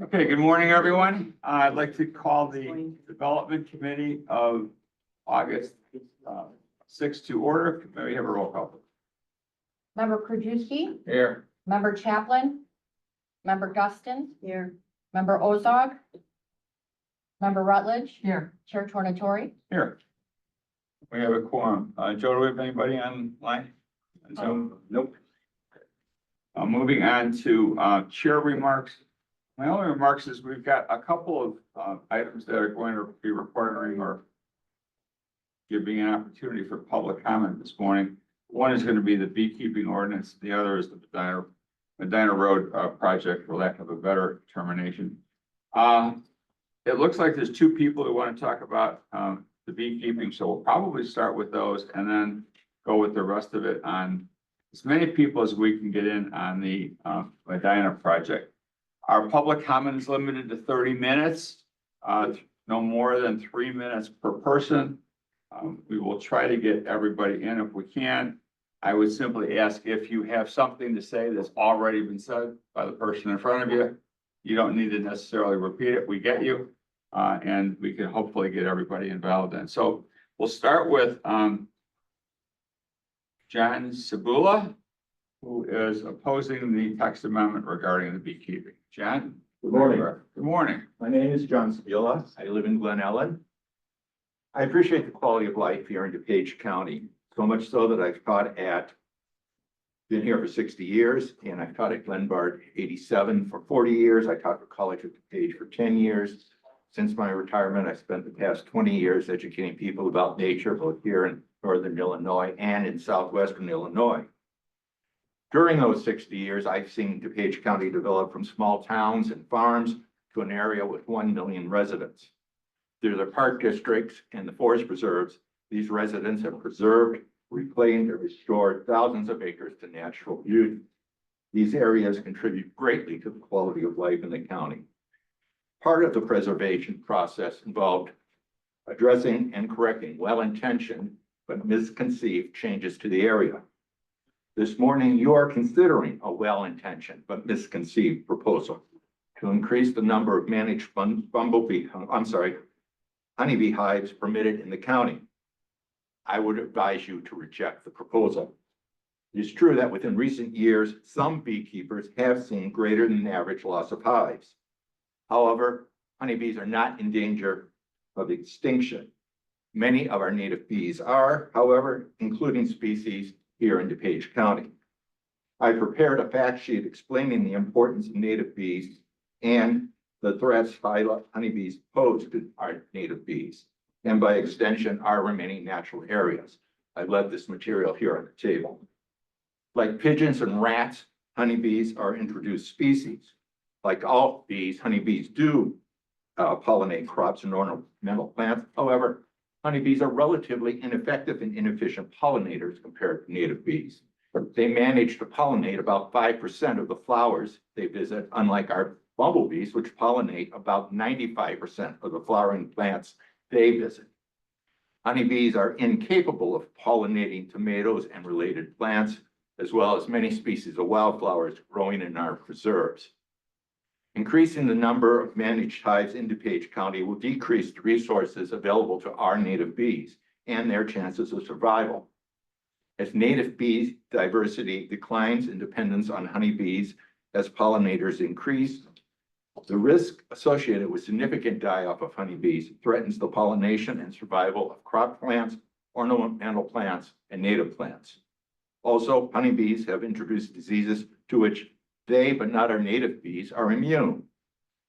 Okay, good morning, everyone. I'd like to call the Development Committee of August 6th to order. May we have a roll call? Member Krajewski, Here. Member Chaplin, Member Guston. Here. Member Ozog. Member Rutledge. Here. Chair Tornatori. Here. We have a quorum. Joe, do we have anybody online? Nope. Moving on to chair remarks. My only remarks is we've got a couple of items that are going to be requiring or giving an opportunity for public comment this morning. One is going to be the beekeeping ordinance. The other is the Medina Road project, for lack of a better termination. It looks like there's two people who want to talk about the beekeeping, so we'll probably start with those and then go with the rest of it on as many people as we can get in on the Medina project. Our public comment is limited to 30 minutes, no more than 3 minutes per person. We will try to get everybody in if we can. I would simply ask if you have something to say that's already been said by the person in front of you. You don't need to necessarily repeat it. We get you. And we can hopefully get everybody involved in. So we'll start with John Sabula, who is opposing the text amendment regarding the beekeeping. John? Good morning. Good morning. My name is John Sabula. I live in Glen Ellen. I appreciate the quality of life here in DuPage County, so much so that I've taught been here for 60 years, and I've taught at Glenbard 87 for 40 years. I taught for college at DuPage for 10 years. Since my retirement, I spent the past 20 years educating people about nature, both here in Northern Illinois and in Southwestern Illinois. During those 60 years, I've seen DuPage County develop from small towns and farms to an area with 1 million residents. Through the park districts and the forest preserves, these residents have preserved, reclaimed, and restored thousands of acres to natural beauty. These areas contribute greatly to the quality of life in the county. Part of the preservation process involved addressing and correcting well-intentioned but misconceived changes to the area. This morning, you are considering a well-intentioned but misconceived proposal to increase the number of managed honeybee hives permitted in the county. I would advise you to reject the proposal. It is true that within recent years, some beekeepers have seen greater than average loss of hives. However, honeybees are not in danger of extinction. Many of our native bees are, however, including species here in DuPage County. I prepared a fact sheet explaining the importance of native bees and the threats honeybees pose to our native bees, and by extension, our remaining natural areas. I've left this material here on the table. Like pigeons and rats, honeybees are introduced species. Like all bees, honeybees do pollinate crops and ornamental plants. However, honeybees are relatively ineffective and inefficient pollinators compared to native bees. They manage to pollinate about 5% of the flowers they visit, unlike our bumblebees, which pollinate about 95% of the flowering plants they visit. Honeybees are incapable of pollinating tomatoes and related plants, as well as many species of wildflowers growing in our preserves. Increasing the number of managed hives in DuPage County will decrease the resources available to our native bees and their chances of survival. As native bee diversity declines in dependence on honeybees as pollinators increase, the risk associated with significant die-off of honeybees threatens the pollination and survival of crop plants, ornamental plants, and native plants. Also, honeybees have introduced diseases to which they, but not our native bees, are immune.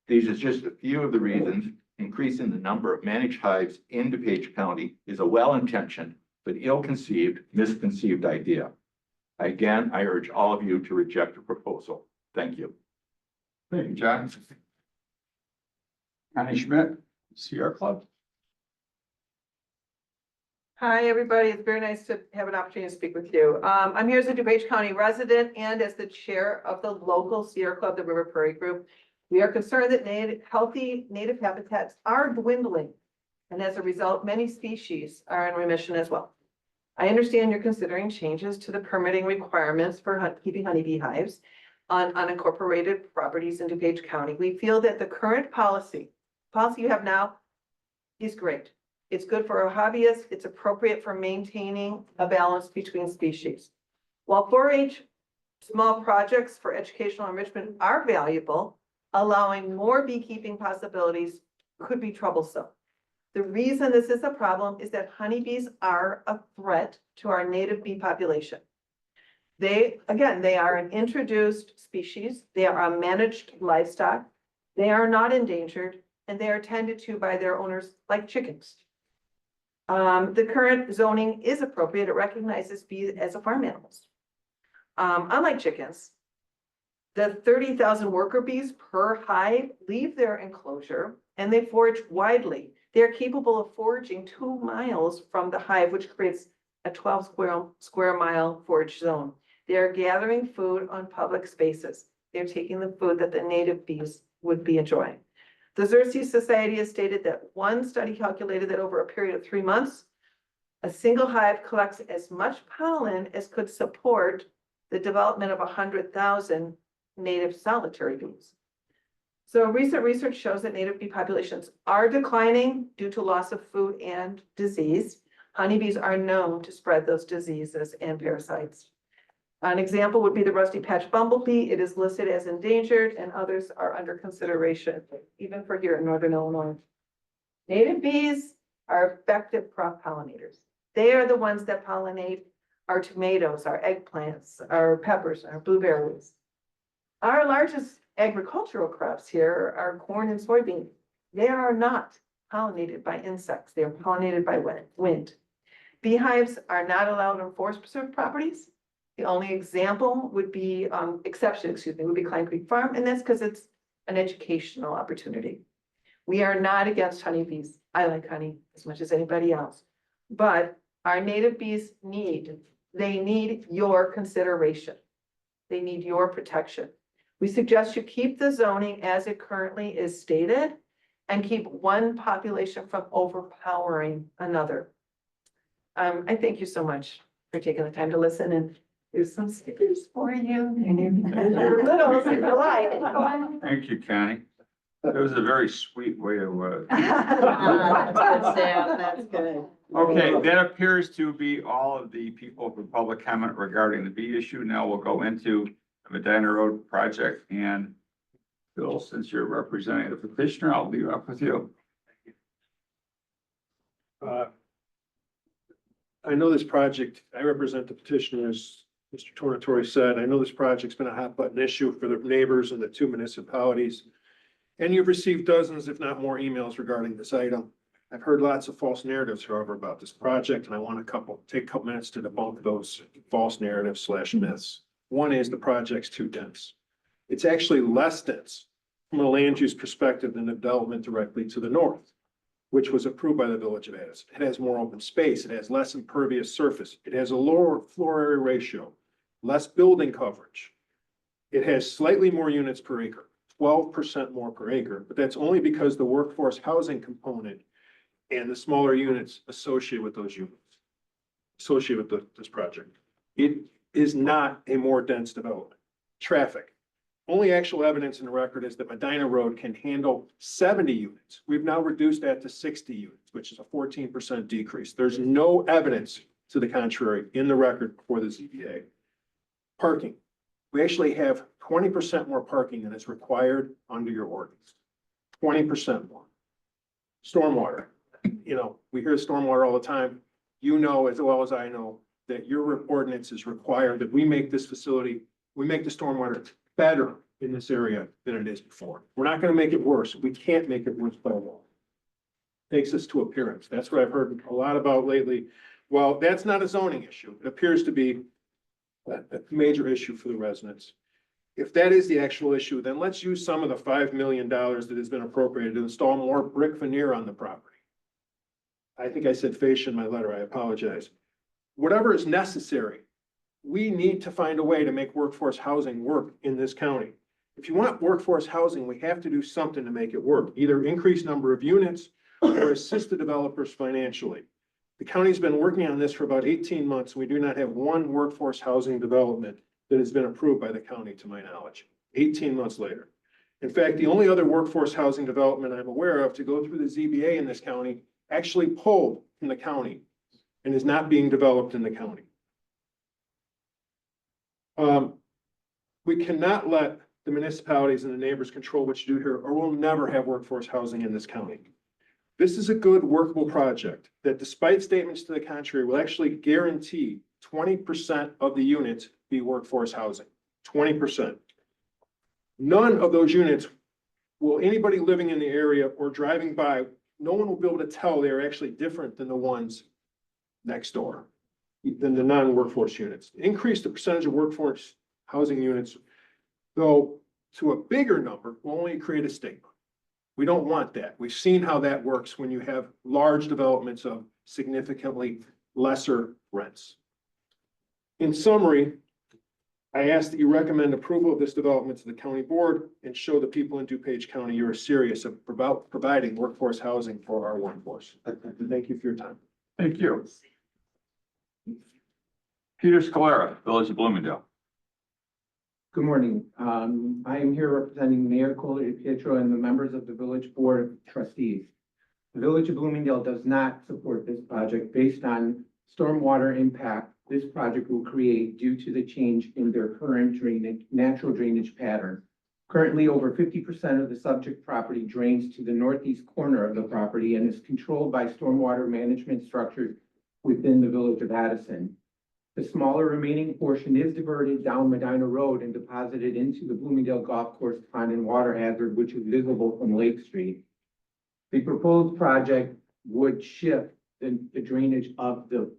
These are just a few of the reasons increasing the number of managed hives in DuPage County is a well-intentioned but ill-conceived, misconceived idea. Again, I urge all of you to reject the proposal. Thank you. Thank you, John. Connie Schmidt, Sierra Club. Hi, everybody. It's very nice to have an opportunity to speak with you. I'm here as a DuPage County resident and as the chair of the local Sierra Club, the River Prairie Group. We are concerned that healthy native habitats are dwindling, and as a result, many species are in remission as well. I understand you're considering changes to the permitting requirements for keeping honeybee hives. on unincorporated properties in DuPage County. We feel that the current policy you have now is great. It's good for our hobbyists. It's appropriate for maintaining a balance between species. While 4-H small projects for educational enrichment are valuable, allowing more beekeeping possibilities could be troublesome. The reason this is a problem is that honeybees are a threat to our native bee population. They are an introduced species. They are a managed livestock. They are not endangered, and they are tended to by their owners like chickens. The current zoning is appropriate. It recognizes bees as a farm animals. Unlike chickens, the 30,000 worker bees per hive leave their enclosure and they forage widely. They're capable of foraging 2 miles from the hive, which creates a 12 square mile forage zone. They're gathering food on public spaces. They're taking the food that the native bees would be enjoying. The Xerces Society has stated that one study calculated that over a period of 3 months, a single hive collects as much pollen as could support the development of 100,000 native solitary bees. So recent research shows that native bee populations are declining due to loss of food and disease. Honeybees are known to spread those diseases and parasites. An example would be the rusty patch bumblebee. It is listed as endangered and others are under consideration, even for here in Northern Illinois. Native bees are effective crop pollinators. They are the ones that pollinate our tomatoes, our eggplants, our peppers, our blueberries. Our largest agricultural crops here are corn and soybean. They are not pollinated by insects. They are pollinated by wind. Beehives are not allowed on forest preserve properties. The only example would be, exception, would be Klein Creek Farm, and that's because it's an educational opportunity. We are not against honeybees. I like honey as much as anybody else, but our native bees need your consideration. They need your protection. We suggest you keep the zoning as it currently is stated and keep one population from overpowering another. I thank you so much for taking the time to listen, and there's some stickers for you. And they're little, if you like. Thank you, Connie. That was a very sweet way to, That's good, Sam. That's good. okay, that appears to be all of the people for public comment regarding the bee issue. Now we'll go into the Medina Road project, and Bill, since you're representing the petitioner, I'll leave it up with you. I know this project, I represent the petitioners, Mr. Tornatore said, I know this project's been a hot button issue for the neighbors and the 2 municipalities. And you've received dozens, if not more, emails regarding this item. I've heard lots of false narratives, however, about this project, and I want to take a couple minutes to debunk those false narratives / myths. One is the project's too dense. It's actually less dense from a land use perspective than the development directly to the north, which was approved by the Village of Addison. It has more open space. It has less impervious surface. It has a lower floor area ratio, less building coverage. It has slightly more units per acre, 12% more per acre, but that's only because the workforce housing component and the smaller units associated with those units, associated with this project. It is not a more dense development. Traffic. Only actual evidence in the record is that Medina Road can handle 70 units. We've now reduced that to 60 units, which is a 14% decrease. There's no evidence to the contrary in the record for the ZBA. Parking. We actually have 20% more parking than is required under your ordinance. 20% more. Stormwater. You know, we hear stormwater all the time. You know as well as I know that your ordinance is required that we make this facility, we make the stormwater better in this area than it is before. We're not going to make it worse. We can't make it worse by law. Takes us to appearance. That's what I've heard a lot about lately. Well, that's not a zoning issue. It appears to be a major issue for the residents. If that is the actual issue, then let's use some of the $5 million that has been appropriated to install more brick veneer on the property. I think I said fascia in my letter. I apologize. Whatever is necessary, we need to find a way to make workforce housing work in this county. If you want workforce housing, we have to do something to make it work, either increase number of units or assist the developers financially. The county's been working on this for about 18 months. We do not have one workforce housing development that has been approved by the county, to my knowledge, 18 months later. In fact, the only other workforce housing development I'm aware of to go through the ZBA in this county actually pulled from the county and is not being developed in the county. We cannot let the municipalities and the neighbors control what you do here, or we'll never have workforce housing in this county. This is a good workable project that, despite statements to the contrary, will actually guarantee 20% of the units be workforce housing, 20%. None of those units will anybody living in the area or driving by, no one will be able to tell they're actually different than the ones next door, than the non-workforce units. Increase the percentage of workforce housing units, though, to a bigger number will only create a stigma. We don't want that. We've seen how that works when you have large developments of significantly lesser rents. In summary, I ask that you recommend approval of this development to the county board and show the people in DuPage County you are serious about providing workforce housing for our workforce. Thank you for your time. Thank you. Peter Scalera, Village of Bloomingdale. Good morning. I am here representing Mayor Coley Pietro and the members of the Village Board of Trustees. The Village of Bloomingdale does not support this project based on stormwater impact this project will create due to the change in their current natural drainage pattern. Currently, over 50% of the subject property drains to the northeast corner of the property and is controlled by stormwater management structures within the Village of Addison. The smaller remaining portion is diverted down Medina Road and deposited into the Bloomingdale Golf Course Pond and Water Hazard, which is visible from Lake Street. The proposed project would shift the drainage of the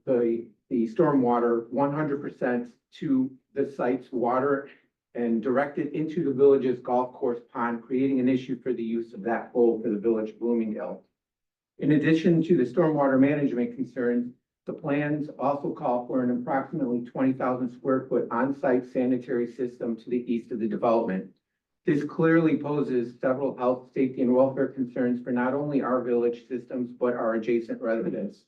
stormwater 100% to the site's water and direct it into the village's golf course pond, creating an issue for the use of that hole for the Village of Bloomingdale. In addition to the stormwater management concerns, the plans also call for an approximately 20,000 square foot on-site sanitary system to the east of the development. This clearly poses several health, safety, and welfare concerns for not only our village systems, but our adjacent residents.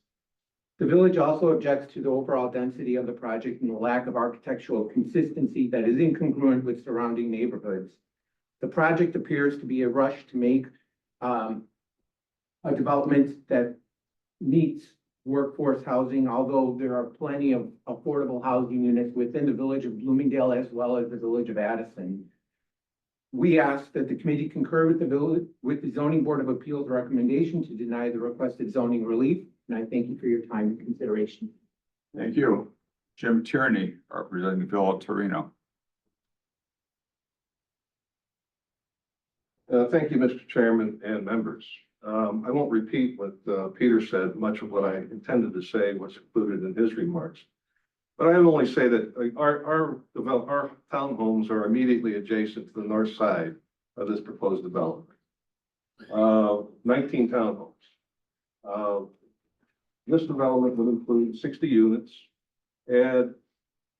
The village also objects to the overall density of the project and the lack of architectural consistency that is incongruent with surrounding neighborhoods. The project appears to be a rush to make a development that meets workforce housing, although there are plenty of affordable housing units within the Village of Bloomingdale as well as the Village of Addison. We ask that the committee concur with the Zoning Board of Appeals recommendation to deny the requested zoning relief, and I thank you for your time and consideration. Thank you. Jim Tierney, representing the Village of Torino. Thank you, Mr. Chairman and members. I won't repeat what Peter said. Much of what I intended to say was included in his remarks. But I will only say that our townhomes are immediately adjacent to the north side of this proposed development. 19 townhomes. This development would include 60 units and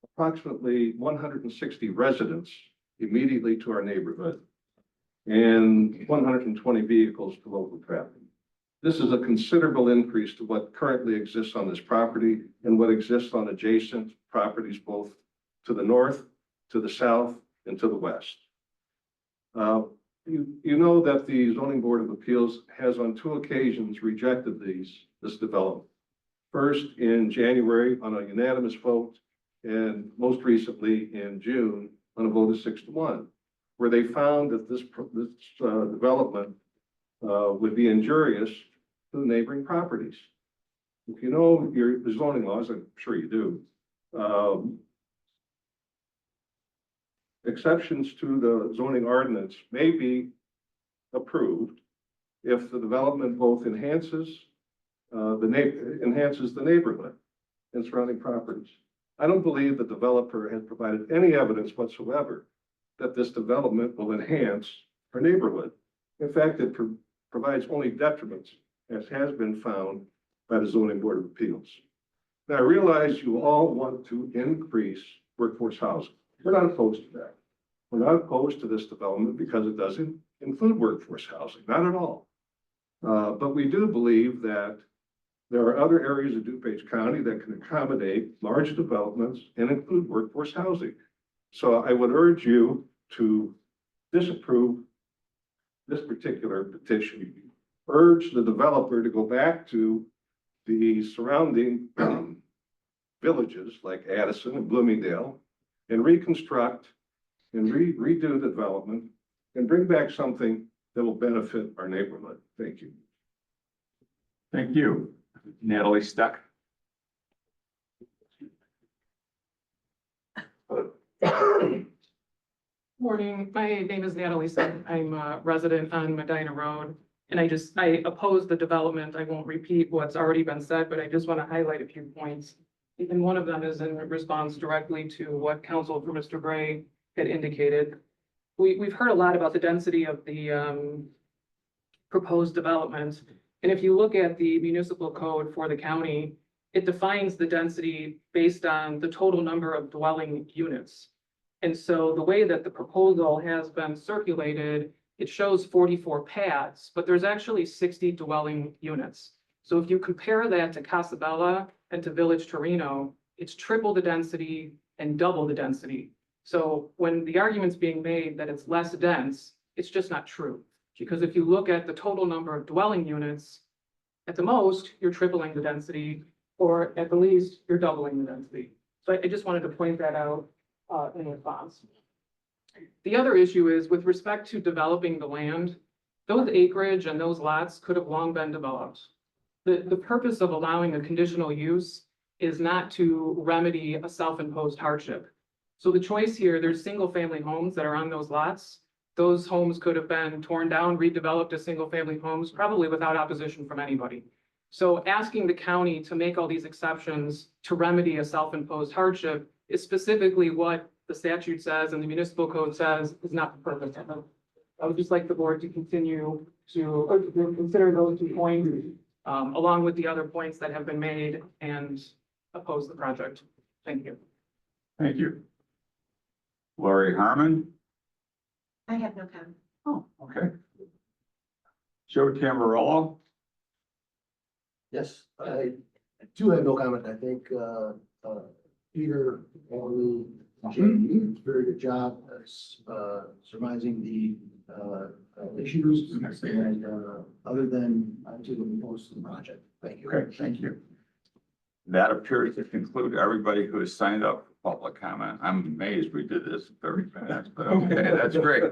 approximately 160 residents immediately to our neighborhood and 120 vehicles to local traffic. This is a considerable increase to what currently exists on this property and what exists on adjacent properties, both to the north, to the south, and to the west. You know that the Zoning Board of Appeals has on 2 occasions rejected this development. First in January on a unanimous vote, and most recently in June on a vote of 6-1, where they found that this development would be injurious to the neighboring properties. If you know your zoning laws, I'm sure you do, exceptions to the zoning ordinance may be approved if the development both enhances the neighborhood and surrounding properties. I don't believe the developer has provided any evidence whatsoever that this development will enhance our neighborhood. In fact, it provides only detriments, as has been found by the Zoning Board of Appeals. Now, I realize you all want to increase workforce housing. We're not opposed to that. We're not opposed to this development because it doesn't include workforce housing, not at all. But we do believe that there are other areas of DuPage County that can accommodate large developments and include workforce housing. So I would urge you to disapprove this particular petition. Urge the developer to go back to the surrounding villages like Addison and Bloomingdale and reconstruct and redo the development and bring back something that will benefit our neighborhood. Thank you. Thank you. Natalie Stuck. Morning, my name is Natalie Sun. I'm a resident on Medina Road. And I oppose the development. I won't repeat what's already been said, but I just want to highlight a few points. And one of them is in response directly to what Council for Mr. Gray had indicated. We've heard a lot about the density of the proposed development. And if you look at the municipal code for the county, it defines the density based on the total number of dwelling units. And so the way that the proposal has been circulated, it shows 44 pads, but there's actually 60 dwelling units. So if you compare that to Casabella and to Village Torino, it's triple the density and double the density. So when the argument's being made that it's less dense, it's just not true. Because if you look at the total number of dwelling units, at the most, you're tripling the density, or at the least, you're doubling the density. So I just wanted to point that out in response. The other issue is with respect to developing the land, those acreage and those lots could have long been developed. The purpose of allowing a conditional use is not to remedy a self-imposed hardship. So the choice here, there's single-family homes that are on those lots. Those homes could have been torn down, redeveloped as single-family homes, probably without opposition from anybody. So asking the county to make all these exceptions to remedy a self-imposed hardship is specifically what the statute says and the municipal code says is not the purpose of it. I would just like the board to continue to consider those 2 points, along with the other points that have been made and oppose the project. Thank you. Thank you. Lori Harmon. I have no comment. Oh, okay. Joe Tamburello. Yes, I do have no comment. I think, Peter, Emily, Jamie, did a very good job surmising the, issues. And, other than, I'm to oppose the project. Thank you. Okay, thank you. That appears to conclude everybody who has signed up for public comment. I'm amazed we did this in 30 minutes, but okay, that's great.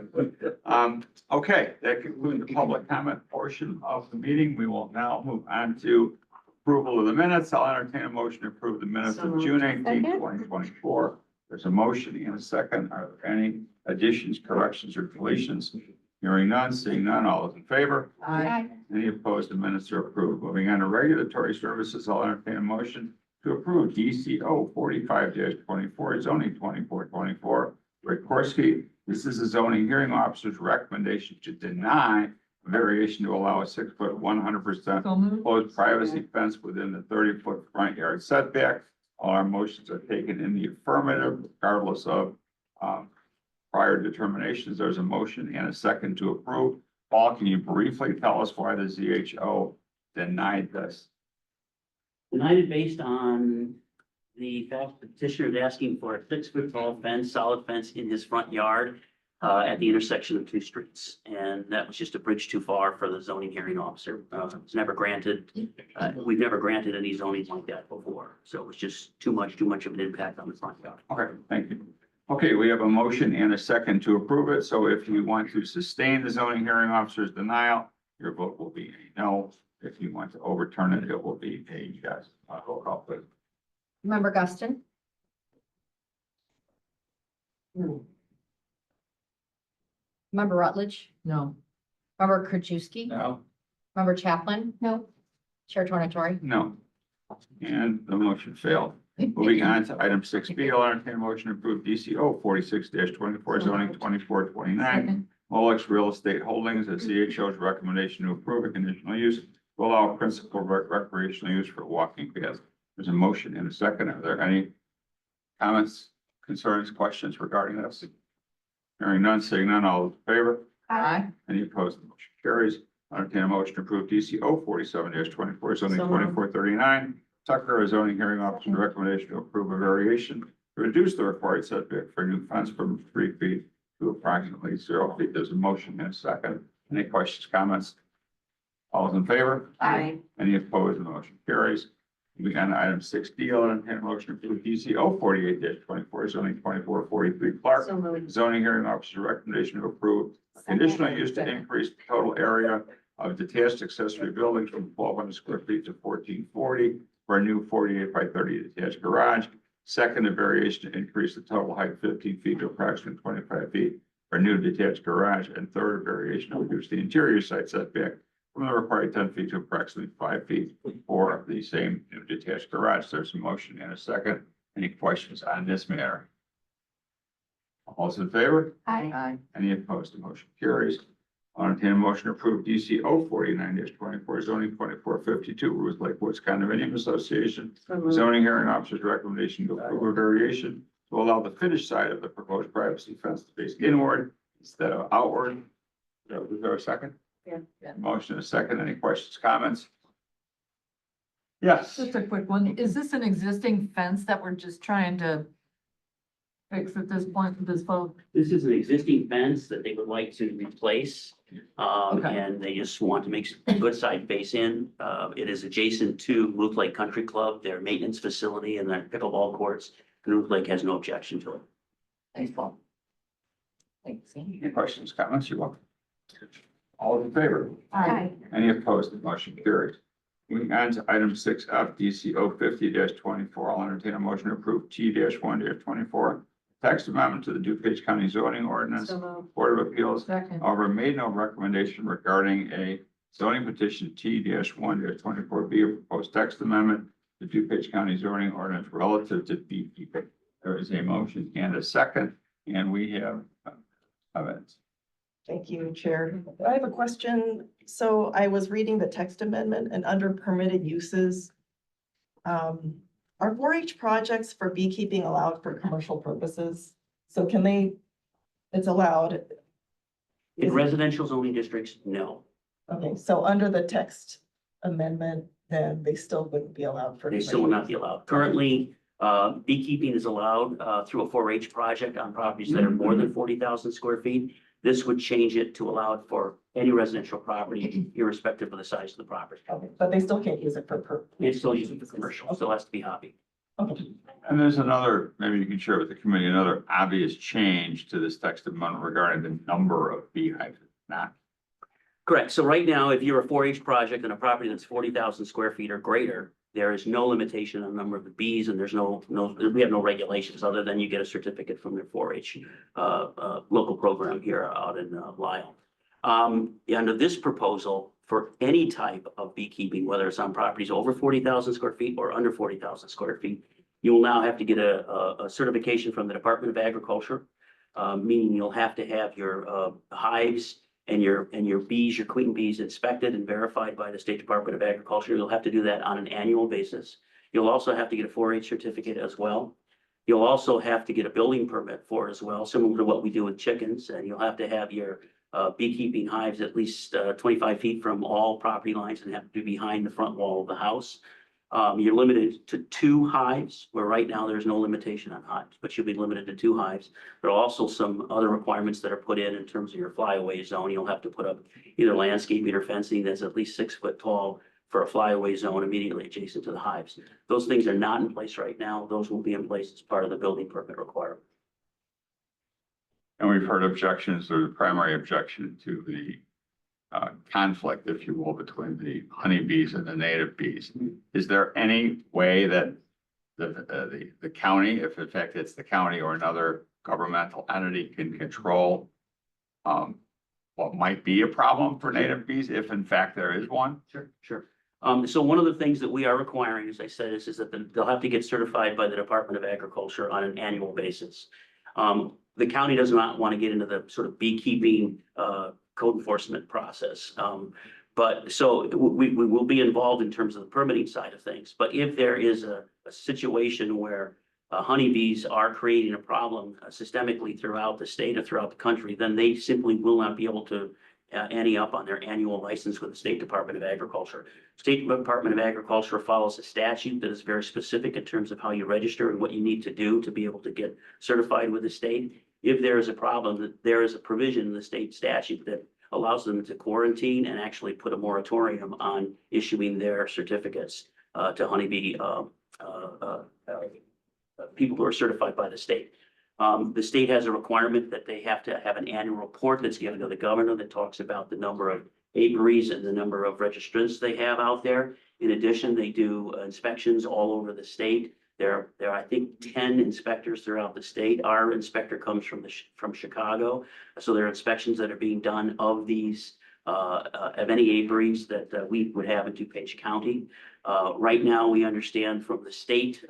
Okay, that concludes the public comment portion of the meeting. We will now move on to approval of the minutes. I'll entertain a motion to approve the minutes of June 18, 2024. There's a motion and a second. Are there any additions, corrections, or deletions? Hearing none, seeing none, all those in favor? Aye. Any opposed? The minutes are approved. Moving on to regulatory services, I'll entertain a motion to approve DCO 45-24, zoning 2424. Rick Korski, this is a zoning hearing officer's recommendation to deny variation to allow a 6-foot, 100% closed privacy fence within the 30-foot front yard setback. All our motions are taken in the affirmative, regardless of prior determinations. There's a motion and a second to approve. Paul, can you briefly tell us why the ZHO denied this? Denied it based on the fact the petitioner is asking for a 6-foot tall fence, solid fence in his front yard at the intersection of 2 streets. And that was just a bridge too far for the zoning hearing officer. It's never granted. We've never granted any zoning like that before. So it was just too much of an impact on the front yard. Okay, thank you. Okay, we have a motion and a second to approve it. So if you want to sustain the zoning hearing officer's denial, your vote will be a no. If you want to overturn it, it will be a yes. Roll call, please. Member Guston. Member Rutledge. No. Member Krajewski. No. Member Chaplin. No. Chair Tornatori. No. And the motion failed. Moving on to item 6B, I'll entertain a motion to approve DCO 46-24 zoning 2429. Molex Real Estate Holdings at CHO's recommendation to approve a conditional use to allow principal recreational use for walking paths. There's a motion and a second. Are there any comments, concerns, questions regarding this? Hearing none, seeing none, all in favor? Aye. Any opposed? The motion carries. I'll entertain a motion to approve DCO 47-24 zoning So moved. 2439. Tucker, a zoning hearing officer, recommendation to approve a variation to reduce the required setback for a new fence from 3 feet to approximately 0 feet. There's a motion and a second. Any questions, comments? All those in favor? Aye. Any opposed? The motion carries. Moving on to item 6D, I'll entertain a motion to approve DC 048-24 zoning 2443 Clark. So moved. Zoning hearing officer's recommendation to approve a conditional use to increase the total area of detached accessory buildings from 1,200 square feet to 1,440 for a new 48 by 30 detached garage. Second, a variation to increase the total height 15 feet to approximately 25 feet for a new detached garage. And third, a variation to reduce the interior side setback from the required 10 feet to approximately 5 feet for the same new detached garage. There's a motion and a second. Any questions on this matter? All those in favor? Aye. Any opposed? The motion carries. I'll entertain a motion to approve DC 049-24 zoning 2452 Ruth Lake Woods Condominium Association. So moved. Zoning hearing officer's recommendation to approve a variation to allow the finished side of the proposed privacy fence to face inward instead of outward. Is there a second? Yeah. Motion is second. Any questions, comments? Yes. Just a quick one. Is this an existing fence that we're just trying to fix at this point with this vote? This is an existing fence that they would like to replace. Okay. And they just want to make a good side face in. It is adjacent to Ruth Lake Country Club, their maintenance facility and their pickleball courts. And Ruth Lake has no objection to it. Thanks, Paul. Thanks. Any questions, comments? You're welcome. All in favor? Aye. Any opposed? The motion carries. Moving on to item 6F, DC 050-24, I'll entertain a motion to approve T-1-24. Text amendment to the DuPage County zoning ordinance. So moved. Board of Appeals, Second. however, made no recommendation regarding a zoning petition T-1-24B, a proposed text amendment to DuPage County zoning ordinance relative to beekeeping. There is a motion and a second, and we have comments. Thank you, Chair. I have a question. So I was reading the text amendment and under permitted uses. Are 4-H projects for beekeeping allowed for commercial purposes? So can they, it's allowed? In residential zoning districts, no. Okay, so under the text amendment, then they still wouldn't be allowed for. They still will not be allowed. Currently, beekeeping is allowed through a 4-H project on properties that are more than 40,000 square feet. This would change it to allow it for any residential property irrespective of the size of the property. Okay, but they still can't use it for. It's still used for commercial, still has to be hobby. Okay, And there's another, maybe you can share with the committee, another obvious change to this text amendment regarding the number of beehives. Not, Correct. So right now, if you're a 4-H project on a property that's 40,000 square feet or greater, there is no limitation on the number of the bees and there's we have no regulations other than you get a certificate from their 4-H local program here out in Lyle. Under this proposal, for any type of beekeeping, whether it's on properties over 40,000 square feet or under 40,000 square feet, you will now have to get a certification from the Department of Agriculture, meaning you'll have to have your hives and your bees, your queen bees inspected and verified by the State Department of Agriculture. You'll have to do that on an annual basis. You'll also have to get a 4-H certificate as well. You'll also have to get a building permit for it as well, similar to what we do with chickens. And you'll have to have your beekeeping hives at least 25 feet from all property lines and have to be behind the front wall of the house. You're limited to 2 hives, where right now there's no limitation on hives, but you'll be limited to 2 hives. There are also some other requirements that are put in terms of your flyaway zone. You'll have to put up either landscaping or fencing that's at least 6 foot tall for a flyaway zone immediately adjacent to the hives. Those things are not in place right now. Those will be in place as part of the building permit requirement. and we've heard objections, or the primary objection to the conflict, if you will, between the honeybees and the native bees. Is there any way that the county, if in fact it's the county or another governmental entity, can control what might be a problem for native bees, if in fact there is one? Sure. So one of the things that we are requiring, as I said, is that they'll have to get certified by the Department of Agriculture on an annual basis. The county does not want to get into the sort of beekeeping code enforcement process. But so we will be involved in terms of the permitting side of things. But if there is a situation where honeybees are creating a problem systemically throughout the state or throughout the country, then they simply will not be able to ante up on their annual license with the State Department of Agriculture. State Department of Agriculture follows a statute that is very specific in terms of how you register and what you need to do to be able to get certified with the state. If there is a problem, there is a provision in the state statute that allows them to quarantine and actually put a moratorium on issuing their certificates to honeybee people who are certified by the state. The state has a requirement that they have to have an annual report that's given to the governor that talks about the number of apiaries and the number of registrants they have out there. In addition, they do inspections all over the state. There are, I think, 10 inspectors throughout the state. Our inspector comes from Chicago. So there are inspections that are being done of these, of any apiaries that we would have in DuPage County. Right now, we understand from the state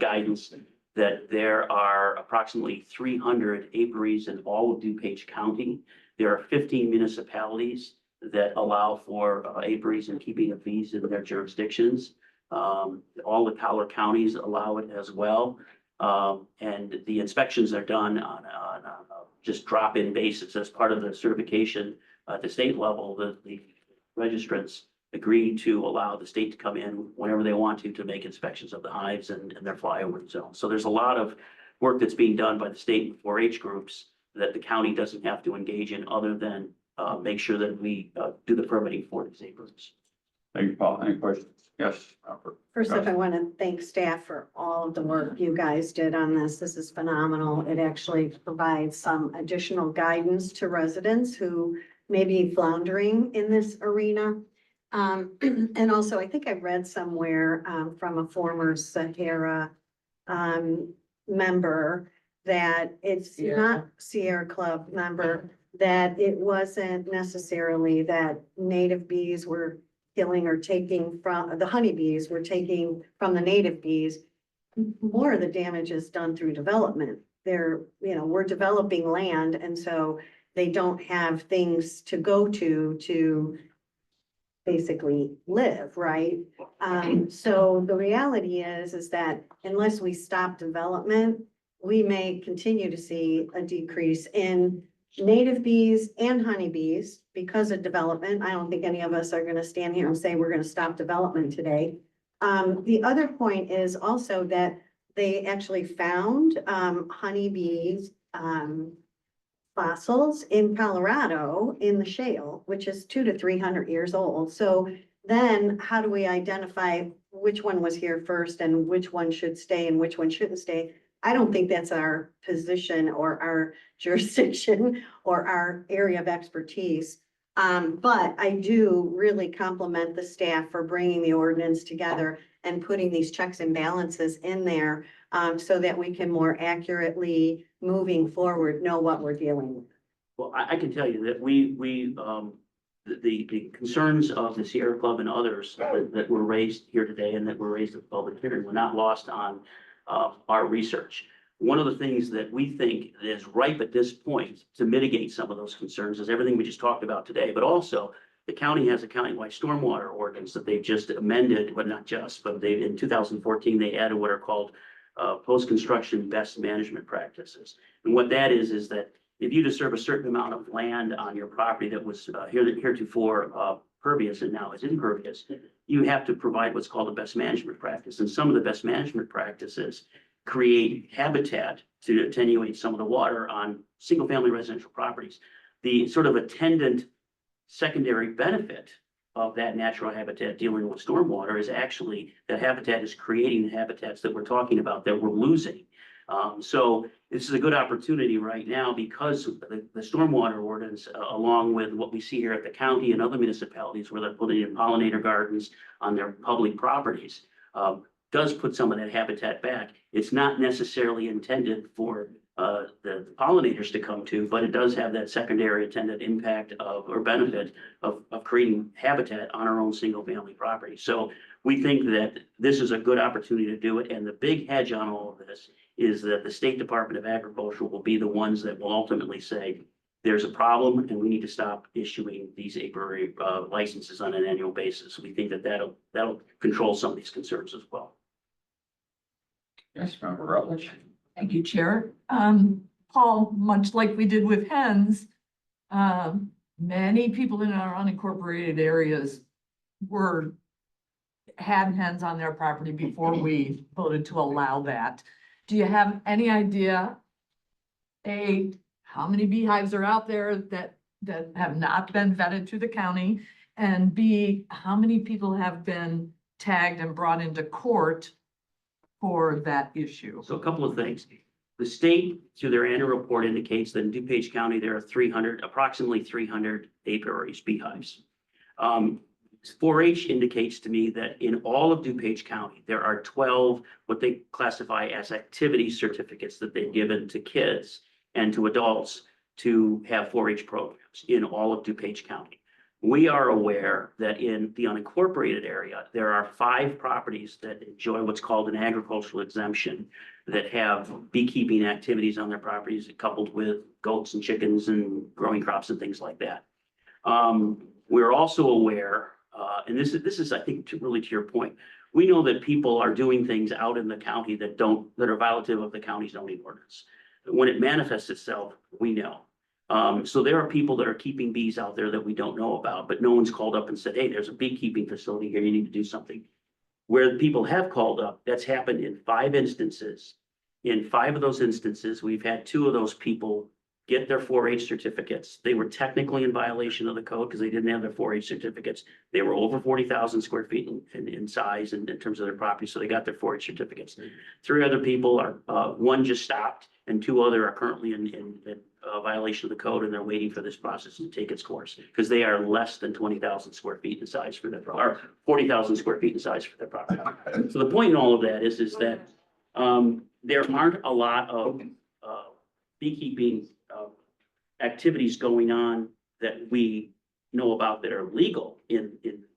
guidance that there are approximately 300 apiaries in all of DuPage County. There are 15 municipalities that allow for apiaries and keeping of bees in their jurisdictions. All the collar counties allow it as well. And the inspections are done on a just drop-in basis as part of the certification at the state level. The registrants agree to allow the state to come in whenever they want to make inspections of the hives and their flyover zone. So there's a lot of work that's being done by the state and 4-H groups that the county doesn't have to engage in other than make sure that we do the permitting for these apiaries. Thank you, Paul. Any questions? Yes, Robert. First off, I want to thank staff for all of the work you guys did on this. This is phenomenal. It actually provides some additional guidance to residents who may be floundering in this arena. And also, I think I read somewhere from a former Sahara member that it's not Sierra Club member, that it wasn't necessarily that native bees were killing or taking from, the honeybees were taking from the native bees. More of the damage is done through development. We're developing land, and so they don't have things to go to basically live, right? So the reality is that unless we stop development, we may continue to see a decrease in native bees and honeybees because of development. I don't think any of us are going to stand here and say we're going to stop development today. The other point is also that they actually found honeybees fossils in Colorado in the shale, which is 200 to 300 years old. So then how do we identify which one was here first and which one should stay and which one shouldn't stay? I don't think that's our position or our jurisdiction or our area of expertise. But I do really compliment the staff for bringing the ordinance together and putting these checks and balances in there so that we can more accurately, moving forward, know what we're dealing with. Well, I can tell you that the concerns of the Sierra Club and others that were raised here today and that were raised at the public hearing were not lost on our research. One of the things that we think is ripe at this point to mitigate some of those concerns is everything we just talked about today, but also the county has a countywide stormwater ordinance that they've just amended, but not just, but in 2014, they added what are called post-construction best management practices. And what that is that if you disturb a certain amount of land on your property that was heretofore pervious and now is impervious, you have to provide what's called a best management practice. And some of the best management practices create habitat to attenuate some of the water on single-family residential properties. The sort of attendant secondary benefit of that natural habitat dealing with stormwater is actually that habitat is creating the habitats that we're talking about that we're losing. So this is a good opportunity right now because the stormwater ordinance, along with what we see here at the county and other municipalities where they're putting in pollinator gardens on their public properties, does put some of that habitat back. It's not necessarily intended for the pollinators to come to, but it does have that secondary attendant impact or benefit of creating habitat on our own single family property. So we think that this is a good opportunity to do it. And the big hedge on all of this is that the State Department of Agriculture will be the ones that will ultimately say, there's a problem and we need to stop issuing these apiary licenses on an annual basis. We think that that'll control some of these concerns as well. Yes, Member Rutledge. Thank you, Chair. Paul, much like we did with hens, Many people in our unincorporated areas had hens on their property before we voted to allow that. Do you have any idea, A, how many beehives are out there that have not been vetted through the county? And B, how many people have been tagged and brought into court for that issue? So a couple of things. The state, through their annual report, indicates that in DuPage County, there are approximately 300 apiaries, beehives. 4-H indicates to me that in all of DuPage County, there are 12 what they classify as activity certificates that they've given to kids and to adults to have 4-H programs in all of DuPage County. We are aware that in the unincorporated area, there are 5 properties that enjoy what's called an agricultural exemption that have beekeeping activities on their properties coupled with goats and chickens and growing crops and things like that. We're also aware, and this is, I think, really to your point, we know that people are doing things out in the county that are violative of the county zoning ordinance. When it manifests itself, we know. So there are people that are keeping bees out there that we don't know about, but no one's called up and said, hey, there's a beekeeping facility here, you need to do something. Where people have called up, that's happened in 5 instances. In 5 of those instances, we've had 2 of those people get their 4-H certificates. They were technically in violation of the code because they didn't have their 4-H certificates. They were over 40,000 square feet in size and in terms of their property, so they got their 4-H certificates. 3 other people are, one just stopped and 2 other are currently in violation of the code, and they're waiting for this process to take its course because they are less than 20,000 square feet in size for their or 40,000 square feet in size for their property. So the point in all of that is that there aren't a lot of beekeeping activities going on that we know about that are legal in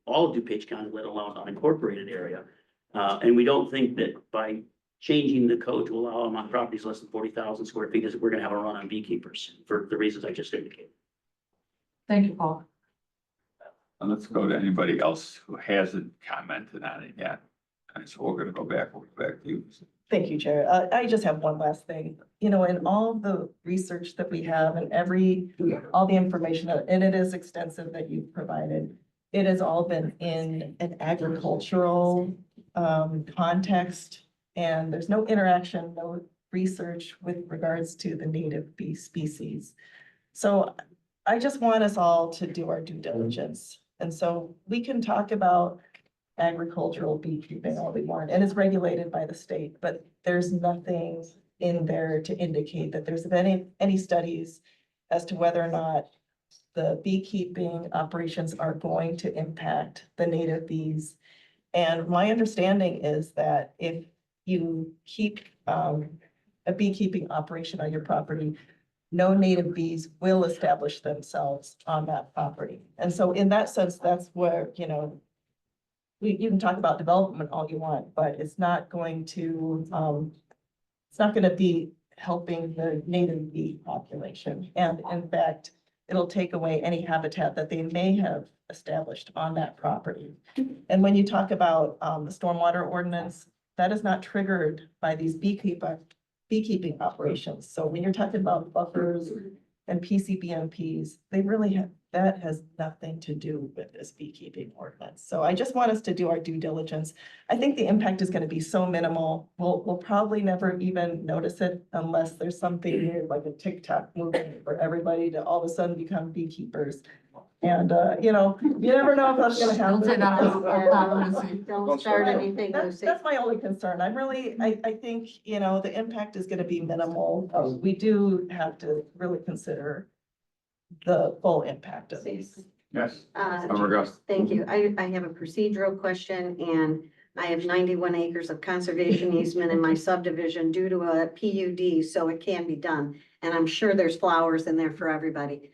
all of DuPage County, let alone unincorporated area. And we don't think that by changing the code to allow them on properties less than 40,000 square feet, is we're gonna have a run on beekeepers for the reasons I just indicated. Thank you, Paul. And let's go to anybody else who hasn't commented on it yet. And so we're gonna go back to you. Thank you, Chair. I just have one last thing. You know, in all of the research that we have and all the information, and it is extensive that you've provided, it has all been in an agricultural context. And there's no interaction, no research with regards to the native bee species. So I just want us all to do our due diligence. And so we can talk about agricultural beekeeping all we want, and it's regulated by the state, but there's nothing in there to indicate that there's any studies as to whether or not the beekeeping operations are going to impact the native bees. And my understanding is that if you keep a beekeeping operation on your property, no native bees will establish themselves on that property. And so in that sense, that's where, you know, you can talk about development all you want, but it's not going to be helping the native bee population. And in fact, it'll take away any habitat that they may have established on that property. And when you talk about the stormwater ordinance, that is not triggered by these beekeeping operations. So when you're talking about buffers and PCBMPs, they really have, that has nothing to do with this beekeeping ordinance. So I just want us to do our due diligence. I think the impact is going to be so minimal. We'll probably never even notice it unless there's something new, like a TikTok movement for everybody to all of a sudden become beekeepers. And, you know, you never know if that's gonna happen. Don't say that out loud. Don't start anything, Lucy. That's my only concern. I think, you know, the impact is gonna be minimal. We do have to really consider the full impact of these. Yes. Uh, Gus. Thank you. I have a procedural question, and I have 91 acres of conservation easement in my subdivision due to a PUD, so it can be done. And I'm sure there's flowers in there for everybody.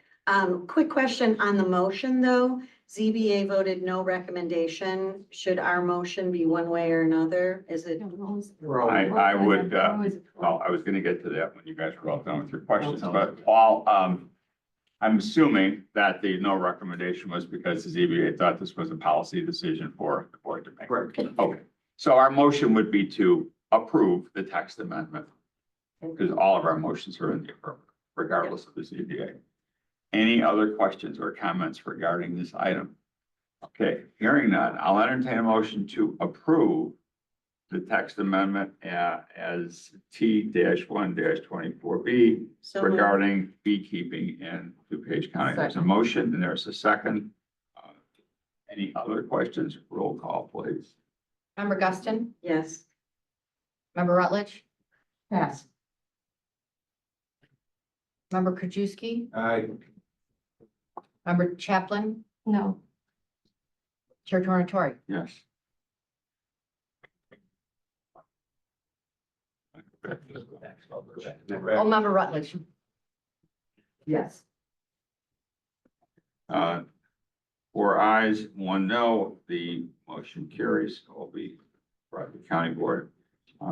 Quick question on the motion, though. ZBA voted no recommendation. Should our motion be one way or another? Is it? I would, well, I was gonna get to that when you guys were all done with your questions, but Paul, I'm assuming that the no recommendation was because the ZBA thought this was a policy decision for the board to make. Correct. Okay, so our motion would be to approve the text amendment, because all of our motions are in the affirmative, regardless of the ZBA. Any other questions or comments regarding this item? Okay, hearing none, I'll entertain a motion to approve the text amendment as T-1-24B So moved. regarding beekeeping in DuPage County. There's a motion and there's a second. Any other questions? Roll call, please. Member Guston, Yes. member Rutledge, Pass. member Krajewski, Aye. member Chaplin, No. Chair Tornatori. Yes. Oh, member Rutledge, Yes. 4 ayes, 1 no, the motion carries, will be brought to the county board.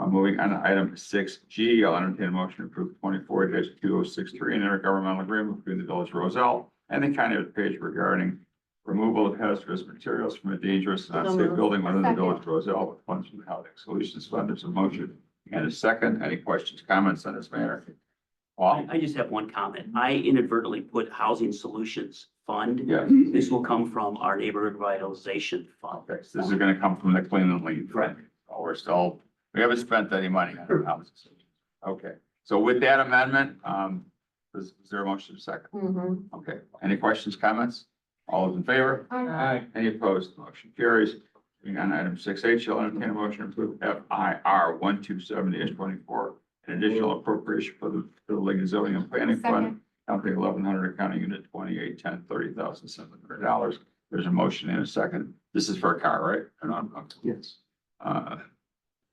Moving on to item 6G, I'll entertain a motion to approve 24-2063, an intergovernmental agreement between the village of Roselle and the county of DuPage regarding removal of hazardous materials from a dangerous and unsafe building within the village of Roselle with funds from the Housing Solutions Fund. There's a motion and a second. Any questions, comments on this matter? Paul? I just have one comment. I inadvertently put Housing Solutions Fund. Yes. This will come from our Neighborhood Revitalization Fund. Okay, so this is gonna come from the Clean and Lean. Fund. Oh, we're still, we haven't spent any money on our houses. Okay, so with that amendment, is there a motion to second? Mm-hmm. Okay, any questions, comments? All those in favor? Aye. Any opposed? Motion carries. Moving on to item 6H, shall entertain a motion to approve FIR 127-24, an additional appropriation for the League of Zoning and Planning Fund, County 1100, County Unit 2810, $30,700. There's a motion and a second. This is for a car, right? Or not? Okay. Yes.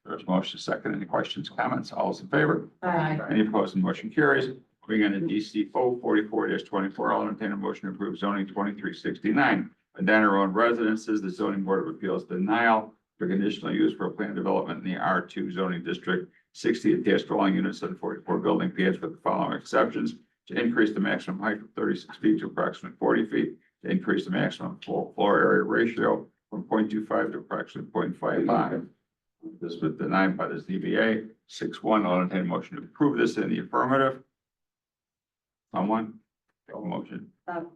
There's a motion, second. Any questions, comments? All those in favor? Aye. Any opposed? The motion carries. Moving on to DC 44-24, I'll entertain a motion to approve zoning 2369. Medina Road residences, the zoning board of appeals denial for conditional use for a planned development in the R2 zoning district, 60 attached dwelling units and 44 building pads with the following exceptions: to increase the maximum height from 36 feet to approximately 40 feet, to increase the maximum floor area ratio from 0.25 to approximately 0.55. This was denied by the ZBA. 6-1, I'll entertain a motion to approve this in the affirmative. Someone? Motion.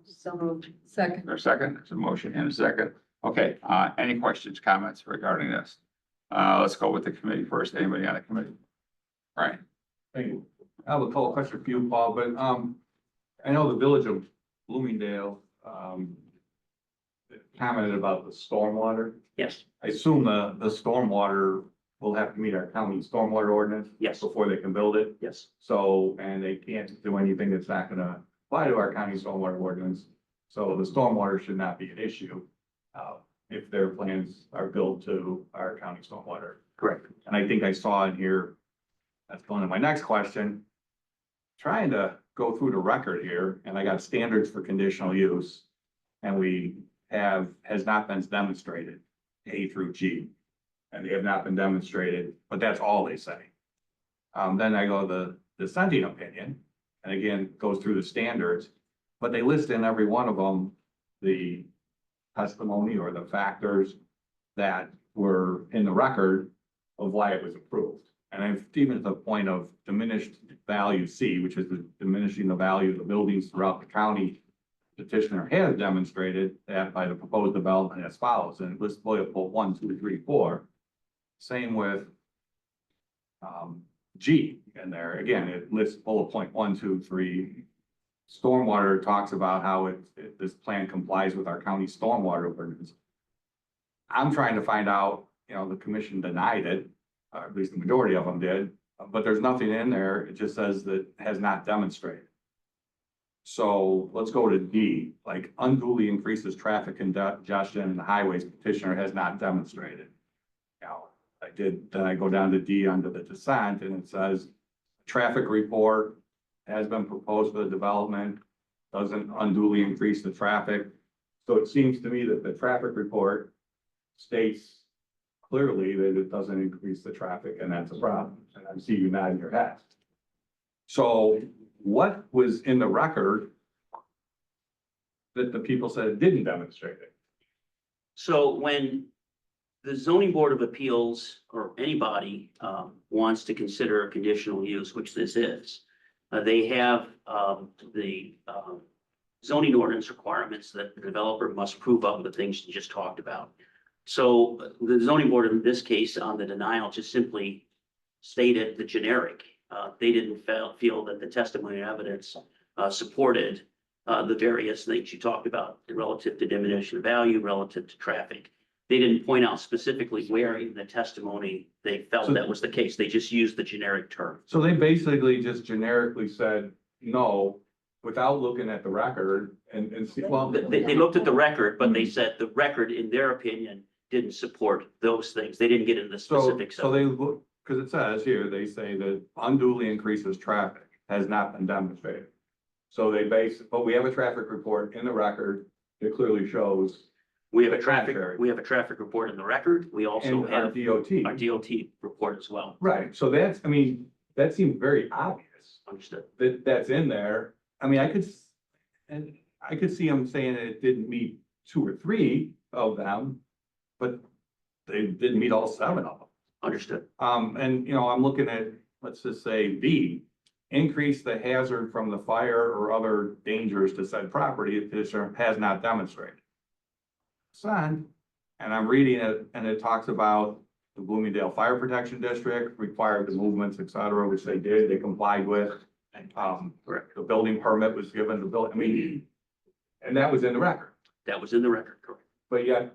So moved. Second. There's a second. There's a motion and a second. Okay, any questions, comments regarding this? Let's go with the committee first. Anybody on the committee? Right. Thank you. I have a couple of questions for you, Paul, but, I know the village of Bloomingdale, commented about the stormwater. Yes, I assume the stormwater will have to meet our county stormwater ordinance. Yes. Before they can build it. yes. So, and they can't do anything that's not gonna apply to our county stormwater ordinance. So the stormwater should not be an issue, if their plans are built to our county stormwater. Correct. And I think I saw in here, that's going to my next question. Trying to go through the record here, and I got standards for conditional use. And has not been demonstrated, A through G. And they have not been demonstrated, but that's all they say. Then I go the dissenting opinion, and again, goes through the standards, but they list in every one of them the testimony or the factors that were in the record of why it was approved. And I've even to the point of diminished value C, which is the diminishing the value of the buildings throughout the county. Petitioner has demonstrated that by the proposed development as follows, and it lists bullet point 1, 2, 3, 4. Same with G in there. Again, it lists bullet point 1, 2, 3. Stormwater talks about how this plan complies with our county stormwater ordinance. I'm trying to find out, the commission denied it, or at least the majority of them did, but there's nothing in there. It just says that has not demonstrated. So let's go to D, like unduly increases traffic congestion in the highways, petitioner has not demonstrated. Then I go down to D under the dissent, and it says traffic report has been proposed for the development, doesn't unduly increase the traffic. So it seems to me that the traffic report states clearly that it doesn't increase the traffic, and that's a problem. And I see you nodding your head. So what was in the record that the people said it didn't demonstrate it? So when the zoning board of appeals or anybody wants to consider a conditional use, which this is, they have the zoning ordinance requirements that the developer must prove up the things you just talked about. So the zoning board in this case on the denial just simply stated the generic. They didn't feel that the testimony and evidence supported the various things you talked about relative to diminution of value, relative to traffic. They didn't point out specifically where in the testimony they felt that was the case. They just used the generic term. So they basically just generically said no without looking at the record and see, well. They looked at the record, but they said the record, in their opinion, didn't support those things. They didn't get into the specifics. So they look, because it says here, they say that unduly increases traffic has not been demonstrated. So they but we have a traffic report in the record that clearly shows. We have a traffic report in the record. We also And our have DOT. our DOT report as well. Right, so that's, I mean, that seems very obvious Understood. that that's in there. I mean, I could see them saying that it didn't meet 2 or 3 of them, but they didn't meet all 7 of them. Understood. And, you know, I'm looking at, let's just say B, increase the hazard from the fire or other dangers to said property, if this has not demonstrated. Son, and I'm reading it, and it talks about the Bloomingdale Fire Protection District required the movements, et cetera, which they did, they complied with. The building permit was given to build, I mean, and that was in the record. That was in the record, correct. But yet,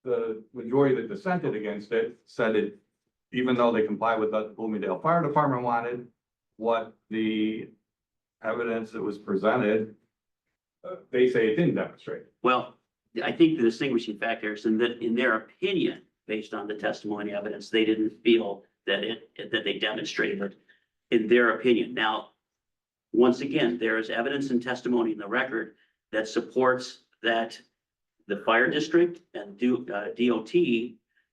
the majority that dissented against it said it, even though they complied with what the Bloomingdale Fire Department wanted, what the evidence that was presented, they say it didn't demonstrate. Well, I think the distinguishing factor is that in their opinion, based on the testimony evidence, they didn't feel that they demonstrated it in their opinion. Now, once again, there is evidence and testimony in the record that supports that the fire district and DOT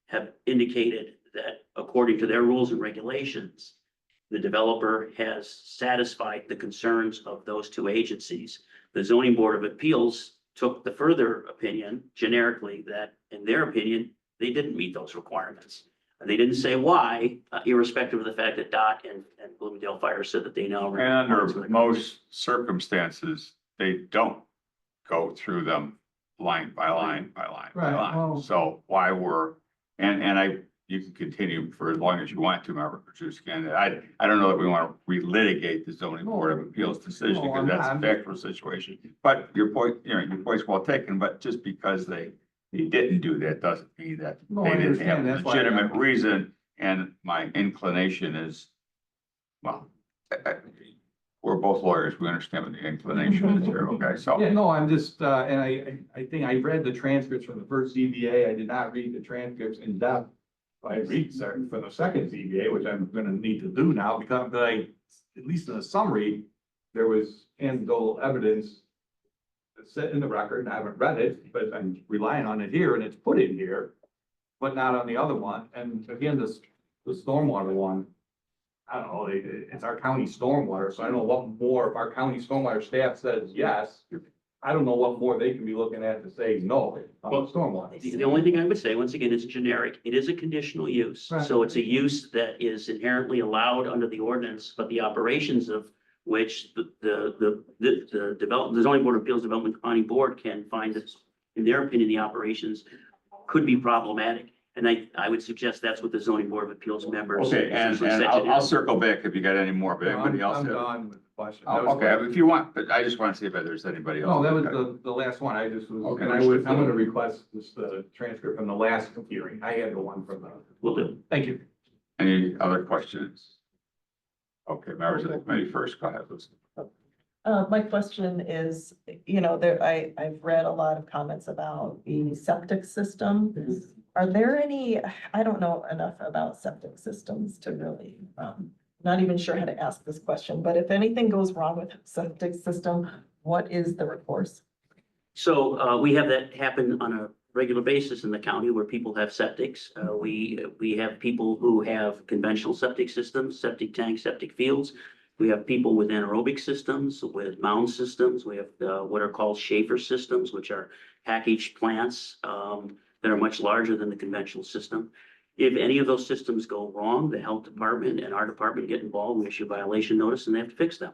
have indicated that according to their rules and regulations, the developer has satisfied the concerns of those 2 agencies. The zoning board of appeals took the further opinion generically that in their opinion, they didn't meet those requirements. They didn't say why, irrespective of the fact that DOT and Bloomingdale Fire said that they now. And under most circumstances, they don't go through them line by line by line by Right, line. well- So why you can continue for as long as you want to, Member Pachuski. I don't know that we want to relitigate the zoning board of appeals decision No, because that's a I'm- factual situation. But your point, your point's well taken, but just because they didn't do that doesn't mean that No, they I didn't have understand. a That's why legitimate reason. And my inclination is, well, we're both lawyers. We understand what the inclination is here. Okay, so. Yeah, no, I'm just, and I think I read the transcripts from the first ZBA. I did not read the transcripts in depth. I read for the second ZBA, which I'm gonna need to do now because at least in the summary, there was anecdotal evidence that's set in the record, and I haven't read it, but I'm relying on it here, and it's put in here, but not on the other one. And again, the stormwater one, I don't know, it's our county stormwater, so I don't know what more, if our county stormwater staff says yes, I don't know what more they can be looking at to say no on stormwater. The only thing I would say, once again, it's generic. It is a conditional use. Right. So it's a use that is inherently allowed under the ordinance, but the operations of which the zoning board of appeals development planning board can find that, in their opinion, the operations could be problematic. And I would suggest that's what the zoning board of appeals members. Okay, and essentially said to I'll do. circle back if you got any more, but anybody else? I'm have- done with the question. Oh, okay, if you want, but I just want to see if there's anybody else. No, that was the last one. I just was, Okay. and I'm gonna request this, the transcript from the last hearing. I had the one from the, Will do. thank you. Any other questions? Okay, members of the committee first, go ahead, Lucy. My question is, I've read a lot of comments about the septic system. Are there any, I don't know enough about septic systems to really, not even sure how to ask this question, but if anything goes wrong with septic system, what is the recourse? So we have that happen on a regular basis in the county where people have septics. We have people who have conventional septic systems, septic tanks, septic fields. We have people with anaerobic systems, with mound systems. We have what are called Schaefer systems, which are packaged plants that are much larger than the conventional system. If any of those systems go wrong, the health department and our department get involved, we issue a violation notice and they have to fix them.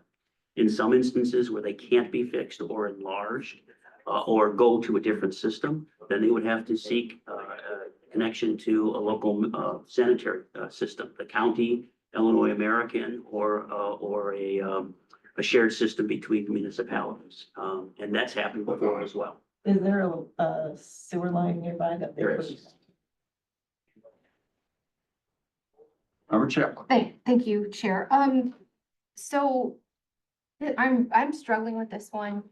In some instances where they can't be fixed or enlarged, or go to a different system, then they would have to seek a connection to a local sanitary system, the county, Illinois American, or a shared system between municipalities. And that's happened before as well. Is there a sewer line nearby that they There could? is. Member Chaplin. Thank you, Chair. So I'm struggling with this one.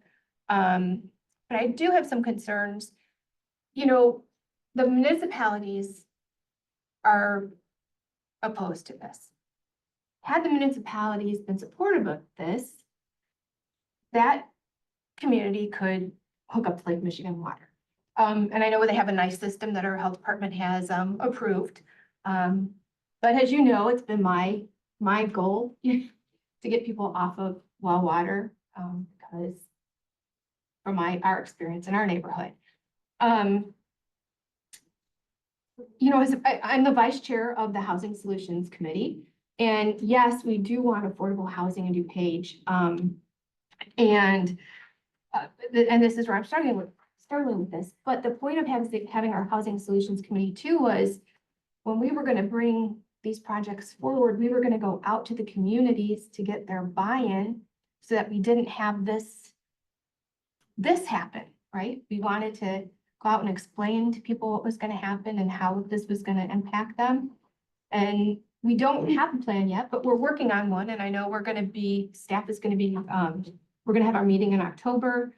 But I do have some concerns. You know, the municipalities are opposed to this. Had the municipalities been supportive of this, that community could hook up to Lake Michigan water. And I know they have a nice system that our health department has approved. But as you know, it's been my goal to get people off of well water, because from our experience in our neighborhood. You know, I'm the vice chair of the Housing Solutions Committee. And yes, we do want affordable housing in DuPage. And this is where I'm struggling with this. But the point of having our Housing Solutions Committee too was when we were going to bring these projects forward, we were going to go out to the communities to get their buy-in so that we didn't have this happen, right? We wanted to go out and explain to people what was going to happen and how this was going to impact them. And we don't have a plan yet, but we're working on one. And I know staff is going to be, we're going to have our meeting in October,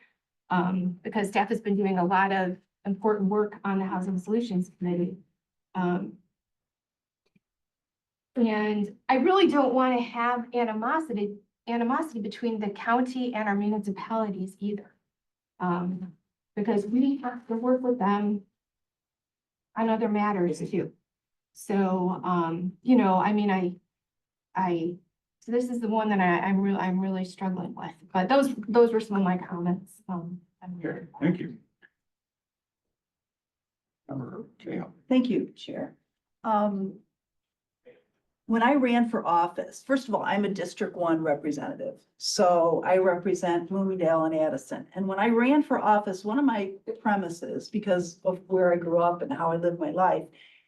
because staff has been doing a lot of important work on the Housing Solutions Committee. And I really don't want to have animosity between the county and our municipalities either. Because we have to work with them on other matters too. So, you know, I mean, so this is the one that I'm really struggling with, but those were some of my comments. Okay, thank you. Member Cahill. Thank you, Chair. When I ran for office, first of all, I'm a District 1 representative. So I represent Bloomingdale and Addison. And when I ran for office, one of my premises, because of where I grew up and how I lived my life,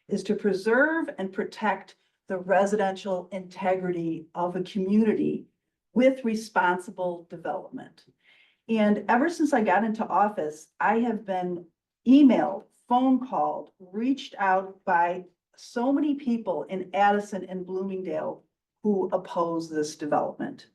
is to preserve and protect the residential integrity of a community with responsible development. And ever since I got into office, I have been emailed, phone called, reached out by so many people in Addison and Bloomingdale who oppose this development.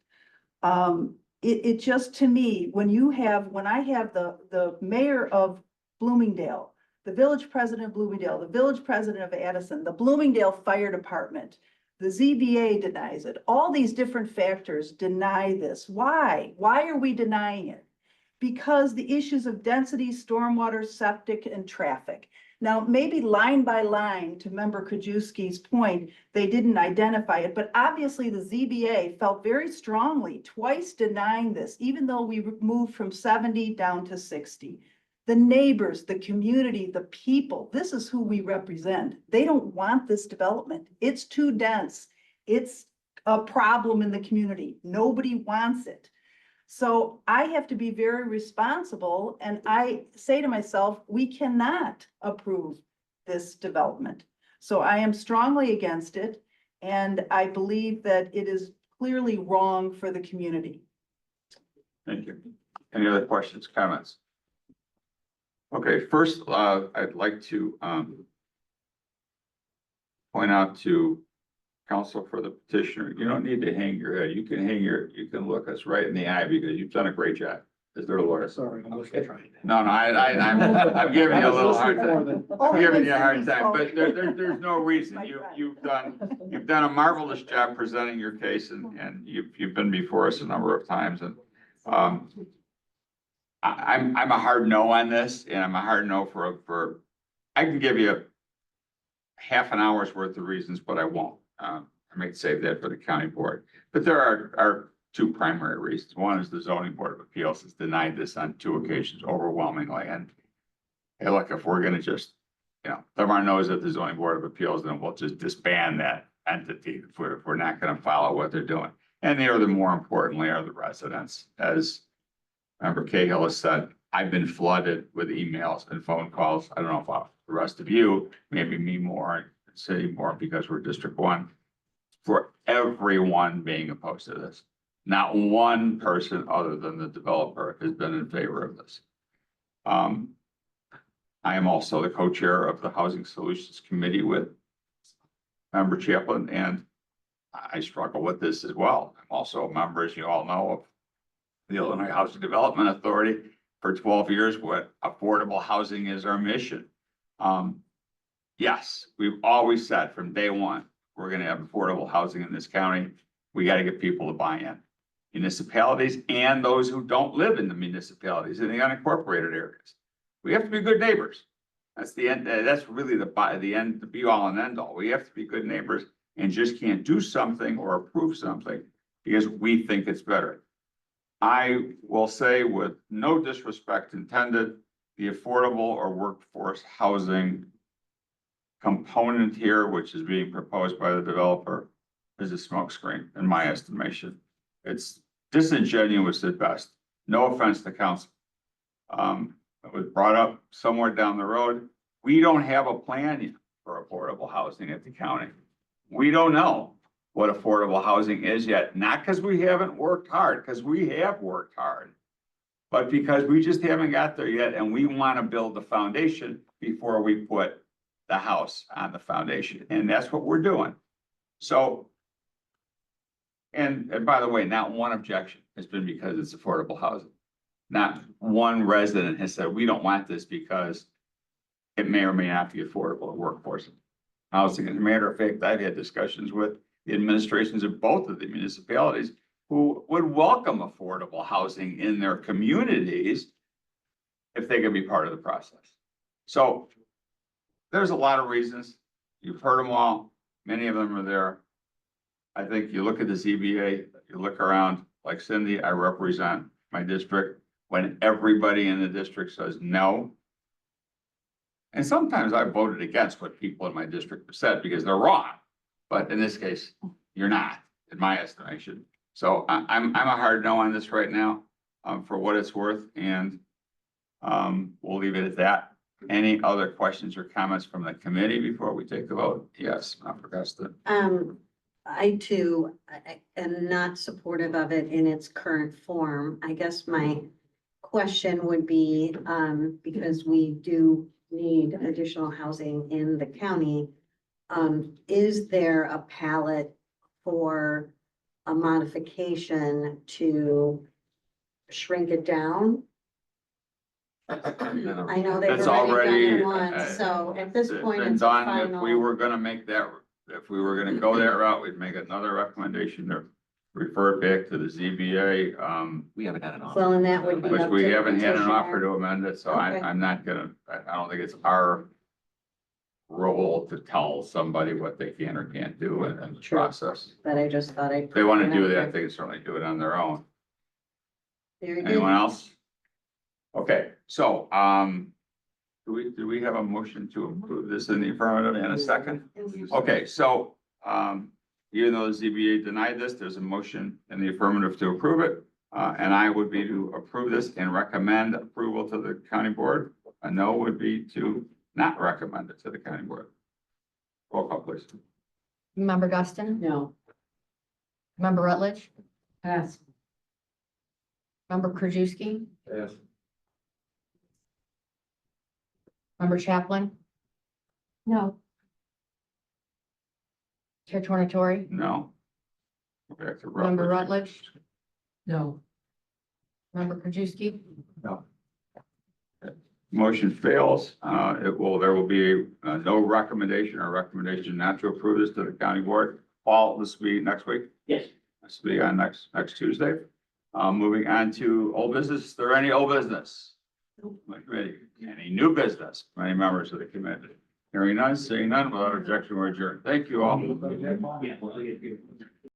It just, to me, when I have the mayor of Bloomingdale, the village president of Bloomingdale, the village president of Addison, the Bloomingdale Fire Department, the ZBA denies it. All these different factors deny this. Why? Why are we denying it? Because the issues of density, stormwater, septic, and traffic. Now, maybe line by line, to Member Krajewski's point, they didn't identify it, but obviously the ZBA felt very strongly, twice denying this, even though we moved from 70 down to 60. The neighbors, the community, the people, this is who we represent. They don't want this development. It's too dense. It's a problem in the community. Nobody wants it. So I have to be very responsible, and I say to myself, we cannot approve this development. So I am strongly against it, and I believe that it is clearly wrong for the community. Thank you. Any other questions, comments? Okay, first, I'd like to point out to counsel for the petitioner, you don't need to hang your head. You can look us right in the eye because you've done a great job as their lawyer. Sorry, I was trying. No, I'm giving you a little hard time. I'm giving you a hard time, but there's no reason. You've done a marvelous job presenting your case, and you've been before us a number of times, and I'm a hard no on this, and I'm a hard no for I can give you half an hour's worth of reasons, but I won't. I may save that for the county board, but there are two primary reasons. One is the zoning board of appeals has denied this on 2 occasions overwhelmingly. And hey, look, if we're gonna just, thumb our nose at the zoning board of appeals, then we'll just disband that entity if we're not gonna follow what they're doing. And the other, more importantly, are the residents. As Member Cahill has said, I've been flooded with emails and phone calls. I don't know if the rest of you, maybe me more, city more, because we're District 1, for everyone being opposed to this. Not one person other than the developer has been in favor of this. I am also the co-chair of the Housing Solutions Committee with Member Chaplin, and I struggle with this as well. I'm also a member, as you all know, of the Illinois Housing Development Authority. For 12 years, what affordable housing is our mission. Yes, we've always said from day one, we're gonna have affordable housing in this county. We gotta get people to buy in. Municipalities and those who don't live in the municipalities in the unincorporated areas. We have to be good neighbors. That's the end, that's really the end, the be all and end all. We have to be good neighbors and just can't do something or approve something because we think it's better. I will say, with no disrespect intended, the affordable or workforce housing component here, which is being proposed by the developer, is a smokescreen, in my estimation. It's disingenuous at best. No offense to council. It was brought up somewhere down the road. We don't have a plan yet for affordable housing at the county. We don't know what affordable housing is yet, not because we haven't worked hard, because we have worked hard, but because we just haven't got there yet, and we want to build the foundation before we put the house on the foundation, and that's what we're doing. So, and by the way, not one objection has been because it's affordable housing. Not one resident has said, we don't want this because it may or may not be affordable at workforce housing. As a matter of fact, I've had discussions with the administrations of both of the municipalities who would welcome affordable housing in their communities if they could be part of the process. So there's a lot of reasons. You've heard them all. Many of them are there. I think you look at the ZBA, you look around, like Cindy, I represent my district. When everybody in the district says no. And sometimes I voted against what people in my district have said because they're wrong. But in this case, you're not, in my estimation. So I'm a hard no on this right now, for what it's worth, and we'll leave it at that. Any other questions or comments from the committee before we take the vote? Yes, I forgot to. I too am not supportive of it in its current form. I guess my question would be, because we do need additional housing in the county, is there a palette for a modification to shrink it down? I know they've That's already already, done it once, so at this it's point, been it's a done. If we final. were gonna make that, if we were gonna go that route, we'd make another recommendation to refer it back to the ZBA. We haven't had an offer. Well, and that would be Which up we to the haven't had an offer petitioner. to amend it, so Okay. I'm not gonna, I don't think it's our role to tell somebody what they can or can't do in the True. process. But I just thought I'd. If they wanna put do out that, they there. can certainly do it on their own. Very good. Anyone else? Okay, so, do we have a motion to approve this in the affirmative and a second? Okay, so, even though the ZBA denied this, there's a motion in the affirmative to approve it. And I would be to approve this and recommend approval to the county board. A no would be to not recommend it to the county board. Roll call, please. Member Guston? No. Member Rutledge? Pass. Member Krajewski? Yes. Member Chaplin? No. Chair Tornatori? No. Go back to Member Rutledge? No. Member Krajewski? Motion fails. There will be no recommendation or recommendation not to approve this to the county board. Paul, this will be next week. Yes. This will be on next Tuesday. Moving on to old business. Is there any old business? My committee, any new business? From any members of the committee? Hearing none, seeing none, without objection, we're adjourned. Thank you all. Yeah, well,